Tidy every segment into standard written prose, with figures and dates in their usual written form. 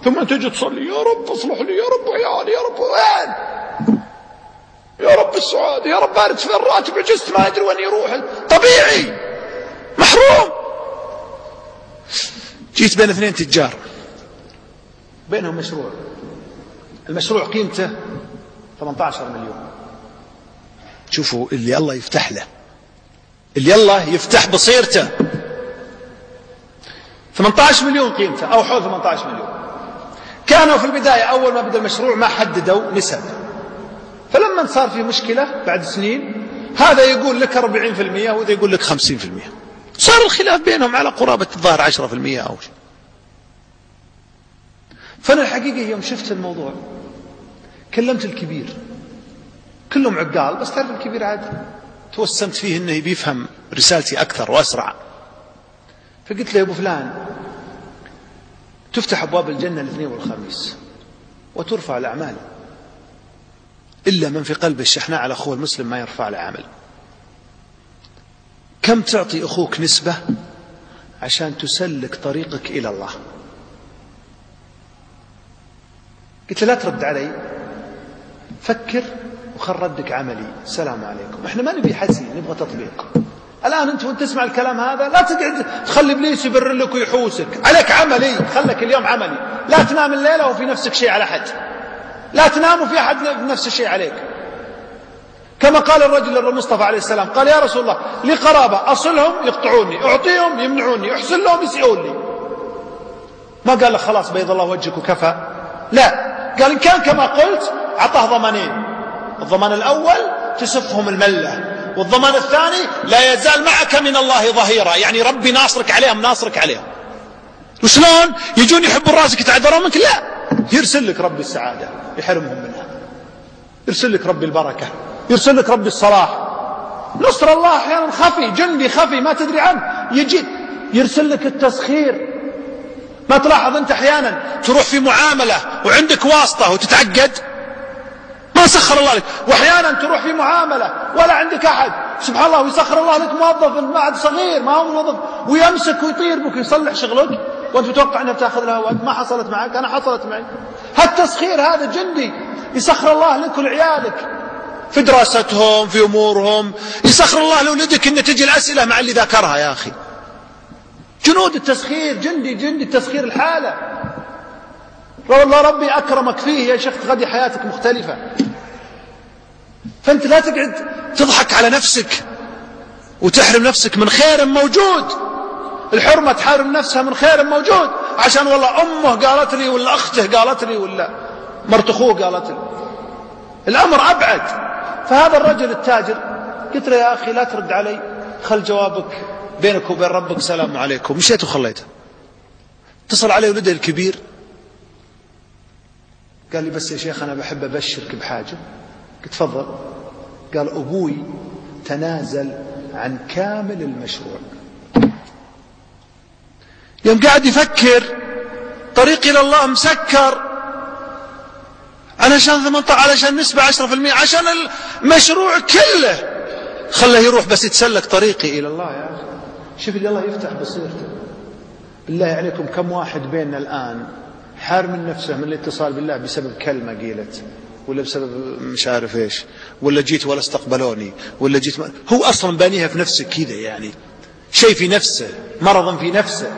ثم تجي تصلي يا رب اصلح لي، يا رب عيالي، يا رب وين، يا رب السعادة، يا رب بارد في الراتب، عجزت ما أدري وين يروح. طبيعي محروم. جيت بين اثنين تجار بينهم مشروع، المشروع قيمته 18 مليون. شوفوا اللي الله يفتح له، اللي الله يفتح بصيرته. 18 مليون قيمته أو حول 18 مليون. كانوا في البداية أول ما بدأ المشروع ما حددوا نسب، فلما صار في مشكلة بعد سنين هذا يقول لك 40% وهذا يقول لك 50%، صار الخلاف بينهم على قرابة الظاهر 10% أو شيء. فأنا الحقيقة يوم شفت الموضوع كلمت الكبير، كلهم عقال بس تعرف الكبير عاد توسمت فيه انه بيفهم رسالتي اكثر واسرع. فقلت له يا ابو فلان، تفتح ابواب الجنه الاثنين والخميس وترفع الاعمال، الا من في قلبه الشحناء على اخوه المسلم ما يرفع له عمل. كم تعطي اخوك نسبه عشان تسلك طريقك الى الله؟ قلت له لا ترد علي، فكر وخل ردك عملي. السلام عليكم. احنا ما نبي حسي، نبغى تطبيق. الان انت وانت تسمع الكلام هذا لا تقعد تخلي ابليس يبر لك ويحوسك، عليك عملي. خلك اليوم عملي، لا تنام الليله وفي نفسك شيء على احد، لا تنام وفي احد نفس الشيء عليك. كما قال الرجل للمصطفى عليه السلام، قال يا رسول الله لي قرابه اصلهم يقطعوني، اعطيهم يمنعوني، احسن لهم يسيئون لي. ما قال له خلاص بيض الله وجهك وكفى، لا، قال إن كان كما قلت أعطاه ضمانين. الضمان الأول تسفهم الملة، والضمان الثاني لا يزال معك من الله ظهيرا، يعني ربي ناصرك عليهم، ناصرك عليهم. وشلون يجون يحبوا راسك يتعذرون منك؟ لا، يرسل لك ربي السعادة يحرمهم منها، يرسل لك ربي البركة، يرسل لك ربي الصلاح. نصر الله أحيانا خفي، جندي خفي ما تدري عنه يجي يرسل لك التسخير. ما تلاحظ أنت أحيانا تروح في معاملة وعندك واسطة وتتعقد؟ ما سخر الله لك. وأحيانا تروح في معاملة ولا عندك أحد، سبحان الله، ويسخر الله لك موظف بعد صغير ما هو موظف ويمسك ويطير بك ويصلح شغلك وأنت تتوقع أنها بتأخذ لها وقت. ما حصلت معك؟ أنا حصلت معي. هالتسخير هذا جندي يسخر الله لك ولعيالك في دراستهم في أمورهم، يسخر الله لولدك أن تجي الأسئلة مع اللي ذاكرها. يا أخي جنود التسخير، جندي التسخير الحالة. والله ربي أكرمك فيه يا شيخ تغدي حياتك مختلفة. فأنت لا تقعد تضحك على نفسك وتحرم نفسك من خير موجود. الحرمة تحرم نفسها من خير موجود عشان والله أمه قالت لي ولا أخته قالت لي ولا مرت أخوه قالت لي. الأمر أبعد. فهذا الرجل التاجر قلت له يا أخي لا ترد علي، خل جوابك بينك وبين ربك سلام عليكم. مشيت وخليته. اتصل علي ولده الكبير قال لي بس يا شيخ أنا بحب أبشرك بحاجة. قلت تفضل. قال أبوي تنازل عن كامل المشروع. يوم قاعد يفكر طريق إلى الله مسكر علشان 18، علشان نسبة 10%، عشان المشروع كله خله يروح بس يتسلك طريقي إلى الله. يا أخي شوف اللي الله يفتح بصيرته. بالله عليكم كم واحد بيننا الآن حار من نفسه من الاتصال بالله بسبب كلمة قيلت، ولا بسبب مش عارف ايش، ولا جيت ولا استقبلوني، ولا جيت هو أصلا بانيها في نفسه كذا، يعني شيء في نفسه، مرض في نفسه،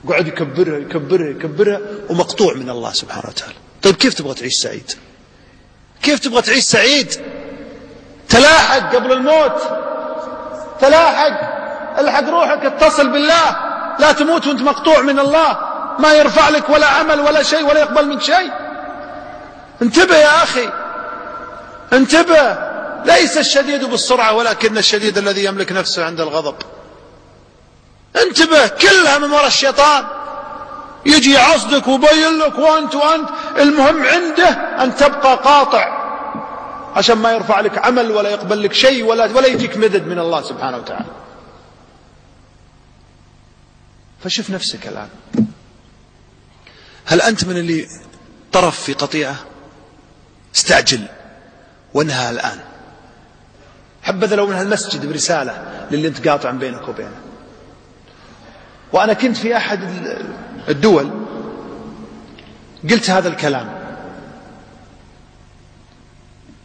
قعد يكبرها ومقطوع من الله سبحانه وتعالى. طيب كيف تبغى تعيش سعيد؟ كيف تبغى تعيش سعيد؟ تلاحق قبل الموت، تلاحق، الحق روحك، اتصل بالله، لا تموت وانت مقطوع من الله، ما يرفع لك ولا عمل ولا شيء ولا يقبل منك شيء. انتبه يا أخي، انتبه. ليس الشديد بالسرعة ولكن الشديد الذي يملك نفسه عند الغضب. انتبه، كلها من وراء الشيطان، يجي يعصدك ويبين لك وانت المهم عنده أن تبقى قاطع عشان ما يرفع لك عمل ولا يقبل لك شيء ولا يجيك مدد من الله سبحانه وتعالى. فشوف نفسك الآن، هل أنت من اللي طرف في قطيعة؟ استعجل وانهى الآن. حبذا لو من هالمسجد برسالة للي انت قاطع بينك وبينه. وأنا كنت في أحد الدول قلت هذا الكلام،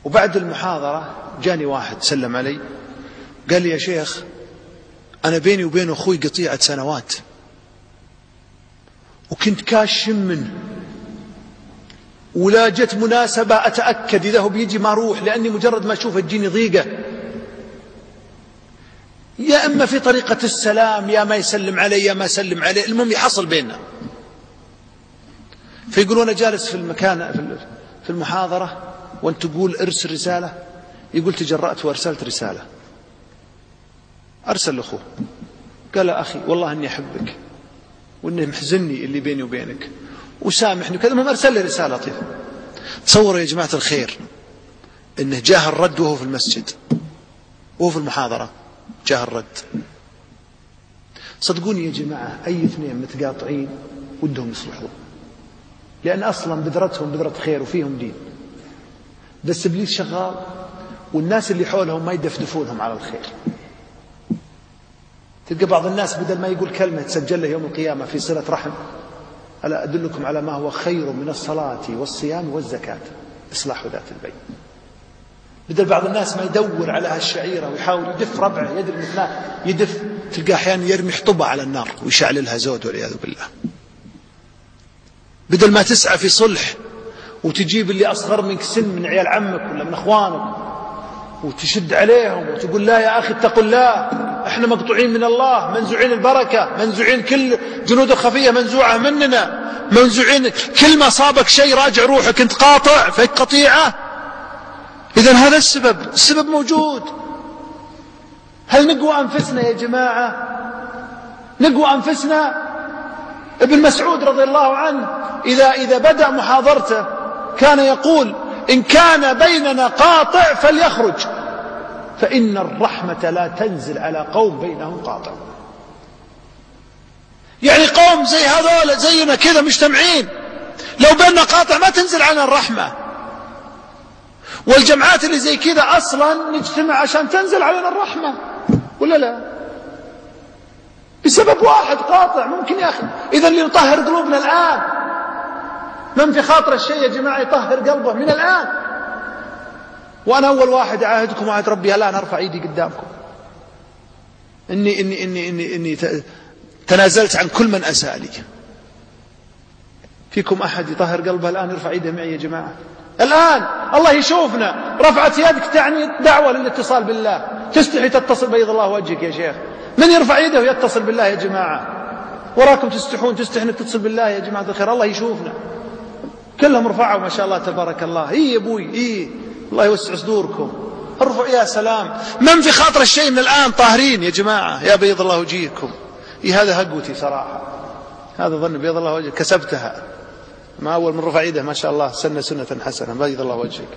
وبعد المحاضرة جاني واحد سلم علي قال لي: يا شيخ، أنا بيني وبين أخوي قطيعة سنوات، وكنت كاشم منه، ولا جت مناسبة أتأكد إذا هو بيجي ما أروح، لأني مجرد ما أشوفه تجيني ضيقة، يا إما في طريقة السلام يا ما يسلم علي يا ما أسلم عليه، المهم يحصل بيننا. فيقولون أنا جالس في المكان في المحاضرة وأنت تقول ارسل رسالة، يقول تجرأت وأرسلت رسالة، أرسل لأخوه قال: أخي والله أني أحبك وأنه محزني اللي بيني وبينك وسامحني وكذا، ما أرسل لي رسالة لطيفة. تصوروا يا جماعة الخير أنه جاه الرد وهو في المسجد وهو في المحاضرة، جاه الرد. صدقوني يا جماعة أي اثنين متقاطعين ودهم يصلحون، لأن أصلا بذرتهم بذرة خير وفيهم دين، بس إبليس شغال والناس اللي حولهم ما يدفدفونهم على الخير. تلقى بعض الناس بدل ما يقول كلمة تسجل له يوم القيامة في صلة رحم: ألا أدلكم على ما هو خير من الصلاة والصيام والزكاة، إصلاح ذات البين. بدل بعض الناس ما يدور على هالشعيرة ويحاول يدف ربعه، يدري مثلا يدف، تلقى أحيانا يرمي حطبة على النار ويشعللها زود والعياذ بالله. بدل ما تسعى في صلح وتجيب اللي أصغر منك سن من عيال عمك ولا من أخوانك وتشد عليهم وتقول: لا يا أخي اتقوا الله، احنا مقطوعين من الله، منزوعين البركة، منزوعين كل جنود الخفية منزوعة مننا، منزوعين كل ما صابك شيء راجع روحك، انت قاطع فيك قطيعة. إذن هذا السبب موجود. هل نقوى أنفسنا يا جماعة؟ نقوى أنفسنا. ابن مسعود رضي الله عنه إذا بدأ محاضرته كان يقول: إن كان بيننا قاطع فليخرج، فإن الرحمة لا تنزل على قوم بينهم قاطع. يعني قوم زي هذول زينا كذا مجتمعين، لو بيننا قاطع ما تنزل علينا الرحمة. والجمعات اللي زي كذا أصلا نجتمع عشان تنزل علينا الرحمة، ولا لا؟ بسبب واحد قاطع ممكن يا أخي. إذن لنطهر قلوبنا الآن. من في خاطر الشيء يا جماعة يطهر قلبه من الآن. وأنا أول واحد أعاهدكم وعهد ربي الآن أرفع إيدي قدامكم إني تنازلت عن كل من أساء لي. فيكم أحد يطهر قلبه الآن يرفع إيده معي يا جماعة الآن؟ الله يشوفنا. رفعت يدك تعني دعوة للاتصال بالله. تستحي تتصل بيض الله وجهك يا شيخ. من يرفع يده ويتصل بالله يا جماعة؟ وراكم تستحي انك تتصل بالله يا جماعة الخير. الله يشوفنا. كلهم رفعوا ما شاء الله تبارك الله. يا أبوي الله يوسع صدوركم. ارفعوا يا سلام. من في خاطر الشيء من الآن طاهرين يا جماعة؟ يا بيض الله وجهكم. هذا هقوتي صراحة، هذا ظن بيض الله وجهك كسبتها. ما أول من رفع يده ما شاء الله سنة حسنة بيض الله وجهك.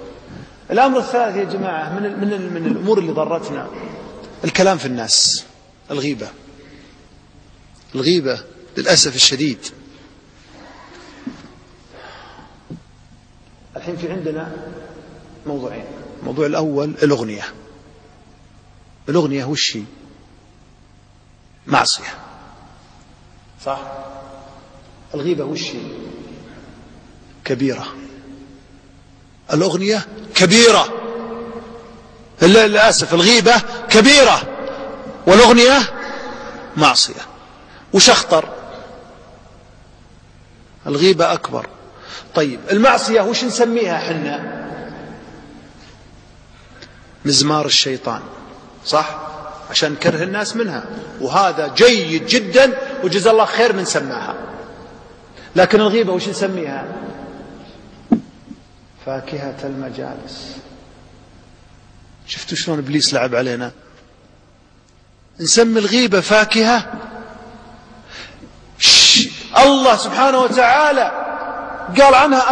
الأمر الثالث يا جماعة من الأمور اللي ضرتنا الكلام في الناس، الغيبة للأسف الشديد. الحين في عندنا موضوعين. الموضوع الأول الأغنية وش هي؟ معصية، صح؟ الغيبة وش هي؟ كبيرة. الأغنية كبيرة، للأسف الغيبة كبيرة والأغنية معصية. وش أخطر؟ الغيبة أكبر. طيب المعصية وش نسميها حنا؟ مزمار الشيطان، صح؟ عشان نكره الناس منها، وهذا جيد جدا وجزا الله خير من سماها. لكن الغيبة وش نسميها؟ فاكهة المجالس. شفتوا شلون إبليس لعب علينا؟ نسمي الغيبة فاكهة. الله سبحانه وتعالى قال عنها: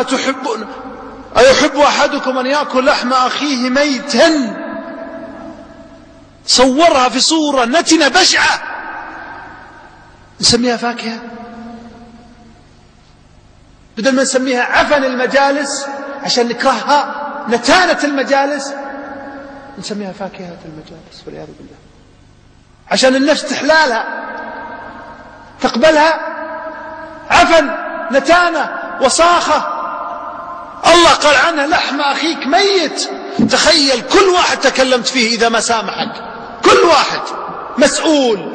أيحب أحدكم أن يأكل لحم أخيه ميتا؟ صورها في صورة نتنة بشعة، نسميها فاكهة. بدل ما نسميها عفن المجالس عشان نكرهها، نتانة المجالس، نسميها فاكهة المجالس والعياذ بالله، عشان النفس تحلالها تقبلها. عفن، نتانة، وصاخة الله قال عنها لحم أخيك ميت. تخيل كل واحد تكلمت فيه إذا ما سامحك، كل واحد مسؤول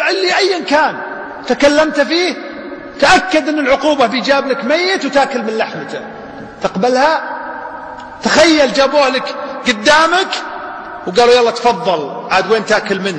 اللي أيا كان تكلمت فيه، تأكد أن العقوبة بيجاب لك ميت وتأكل من لحمته، تقبلها؟ تخيل جابوه لك قدامك وقالوا يلا تفضل عاد وين تأكل منه.